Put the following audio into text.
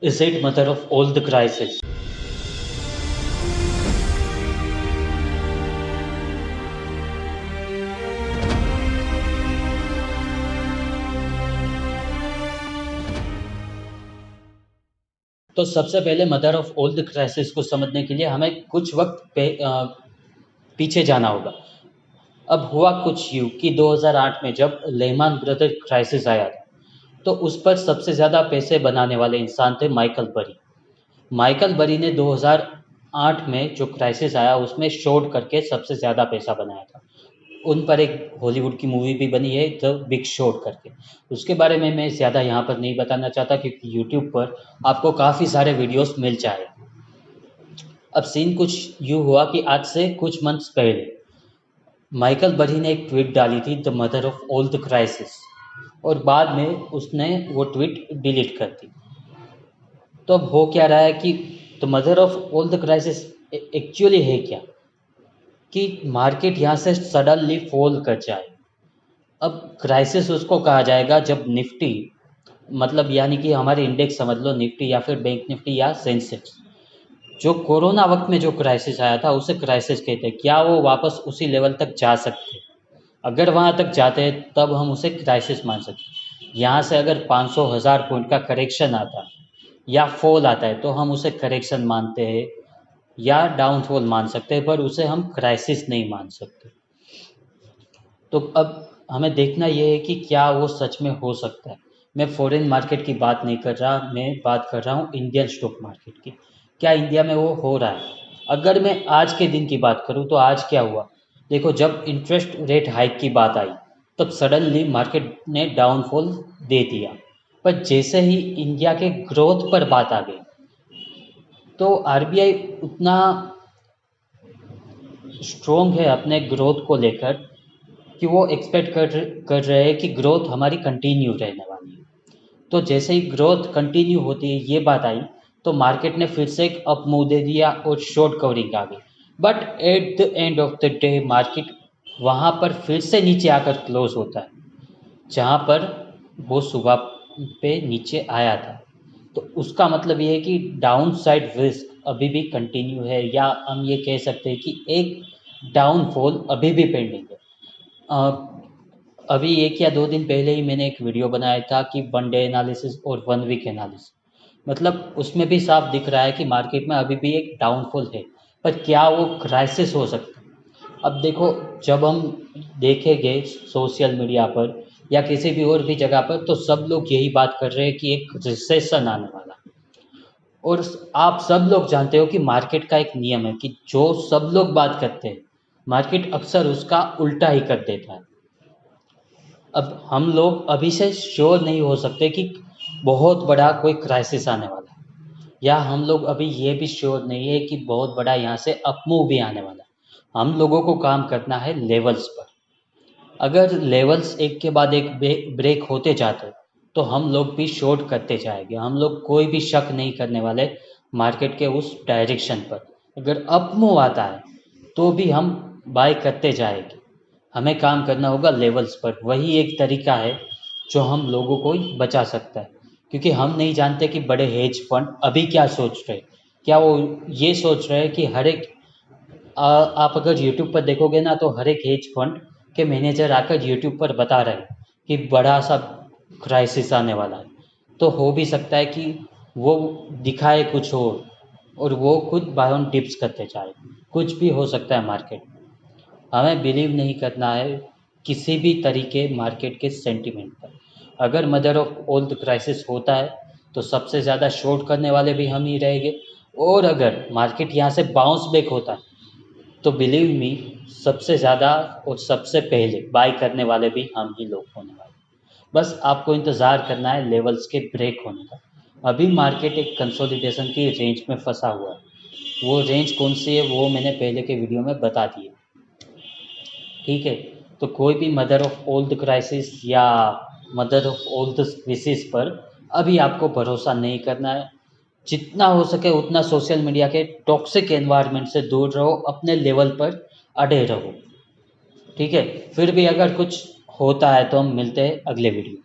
Is it mother of all the crises? तो सबसे पहले mother of all the crisis को समझने के लिए हमें कुछ वक्त पीछे जाना होगा। अब हुआ कुछ यूँ कि 2008 में जब लेहमान ब्रदर क्राइसिस आया था, तो उस पर सबसे ज़्यादा पैसे बनाने वाले इंसान थे माइकल बरी। माइकल बरी ने 2008 में जो क्राइसिस आया उसमें शॉर्ट करके सबसे ज़्यादा पैसा बनाया था। उन पर एक हॉलीवुड की मूवी भी बनी है द बिग शॉर्ट करके। उसके बारे में मैं ज़्यादा यहाँ पर नहीं बताना चाहता क्योंकि यूट्यूब पर आपको काफ़ी सारे वीडियोस मिल जाए। अब सीन कुछ यूँ हुआ कि आज से कुछ मंथ्स पहले माइकल बरी ने एक ट्वीट डाली थी the mother of all the crisis, और बाद में उसने वो ट्वीट डिलीट कर दी। तो अब हो क्या रहा है कि the mother of all the crisis actually है क्या, कि मार्केट यहाँ से सडनली फॉल कर जाए। अब क्राइसिस उसको कहा जाएगा जब निफ्टी, मतलब यानी कि हमारे इंडेक्स समझ लो, निफ्टी या फिर बैंक निफ्टी या सेंसेक्स, जो कोरोना वक्त में जो क्राइसिस आया था उसे क्राइसिस कहते हैं। क्या वो वापस उसी लेवल तक जा सकते? अगर वहाँ तक जाते हैं तब हम उसे क्राइसिस मान सकते हैं। यहाँ से अगर 500,000 पॉइंट का करेक्शन आता है या फॉल आता है तो हम उसे करेक्शन मानते हैं या डाउनफॉल मान सकते हैं, पर उसे हम क्राइसिस नहीं मान सकते। तो अब हमें देखना ये है कि क्या वो सच में हो सकता है। मैं फॉरेन मार्केट की बात नहीं कर रहा, मैं बात कर रहा हूँ इंडियन स्टॉक मार्केट की। क्या इंडिया में वो हो रहा है? अगर मैं आज के दिन की बात करूँ तो आज क्या हुआ, देखो, जब इंटरेस्ट रेट हाइक की बात आई तब सडनली मार्केट ने डाउनफॉल दे दिया। पर जैसे ही इंडिया के ग्रोथ पर बात आ गई तो आरबीआई उतना स्ट्रोंग है अपने ग्रोथ को लेकर कि वो एक्सपेक्ट कर रहे हैं कि ग्रोथ हमारी कंटिन्यू रहने वाली है। तो जैसे ही ग्रोथ कंटिन्यू होती है ये बात आई तो मार्केट ने फिर से एक अप मूव दे दिया और शॉर्ट कवरिंग आ गई। But at the end of the day market वहाँ पर फिर से नीचे आकर क्लोज होता है जहाँ पर वो सुबह पे नीचे आया था। तो उसका मतलब ये है कि डाउन साइड रिस्क अभी भी कंटिन्यू है, या हम ये कह सकते हैं कि एक डाउनफॉल अभी भी पेंडिंग है। अभी 1 या 2 दिन पहले ही मैंने एक वीडियो बनाया था कि 1 डे एनालिसिस और 1 वीक एनालिसिस, मतलब उसमें भी साफ दिख रहा है कि मार्केट में अभी भी एक डाउनफॉल है। पर क्या वो क्राइसिस हो सकता है? अब देखो, जब हम देखेंगे सोशल मीडिया पर या किसी भी और भी जगह पर तो सब लोग यही बात कर रहे हैं कि एक रिसेशन आने वाला है। और आप सब लोग जानते हो कि मार्केट का एक नियम है कि जो सब लोग बात करते हैं मार्केट अक्सर उसका उल्टा ही कर देता है। अब हम लोग अभी से श्योर नहीं हो सकते कि बहुत बड़ा कोई क्राइसिस आने वाला है, या हम लोग अभी ये भी श्योर नहीं है कि बहुत बड़ा यहाँ से अपमूव भी आने वाला है। हम लोगों को काम करना है लेवल्स पर। अगर लेवल्स एक के बाद एक ब्रेक होते जाते तो हम लोग भी शॉर्ट करते जाएंगे। हम लोग कोई भी शक नहीं करने वाले मार्केट के उस डायरेक्शन पर। अगर अप मूव आता है तो भी हम बाय करते जाएंगे। हमें काम करना होगा लेवल्स पर। वही एक तरीका है जो हम लोगों को बचा सकता है, क्योंकि हम नहीं जानते कि बड़े हेज फंड अभी क्या सोच रहे हैं। क्या वो ये सोच रहे हैं कि हर एक आप अगर यूट्यूब पर देखोगे ना तो हर एक हेज फंड के मैनेजर आकर यूट्यूब पर बता रहे हैं कि बड़ा सा क्राइसिस आने वाला है। तो हो भी सकता है कि वो दिखाए कुछ और वो खुद बाय ऑन टिप्स करते जाए। कुछ भी हो सकता है मार्केट में। हमें बिलीव नहीं करना है किसी भी तरीके मार्केट के सेंटीमेंट पर। अगर mother of all the crisis होता है तो सबसे ज़्यादा शॉर्ट करने वाले भी हम ही रहेंगे, और अगर मार्केट यहाँ से बाउंस बैक होता है तो बिलीव मी सबसे ज़्यादा और सबसे पहले बाय करने वाले भी हम ही लोग होने वाले। बस आपको इंतज़ार करना है लेवल्स के ब्रेक होने का। अभी मार्केट एक कंसोलिडेशन की रेंज में फंसा हुआ है। वो रेंज कौन सी है वो मैंने पहले के वीडियो में बता दी है, ठीक है। तो कोई भी mother of all the crisis या mother of all the crisis पर अभी आपको भरोसा नहीं करना है। जितना हो सके उतना सोशल मीडिया के टॉक्सिक एनवायरनमेंट से दूर रहो, अपने लेवल पर अड़े रहो, ठीक है। फिर भी अगर कुछ होता है तो हम मिलते हैं अगले वीडियो।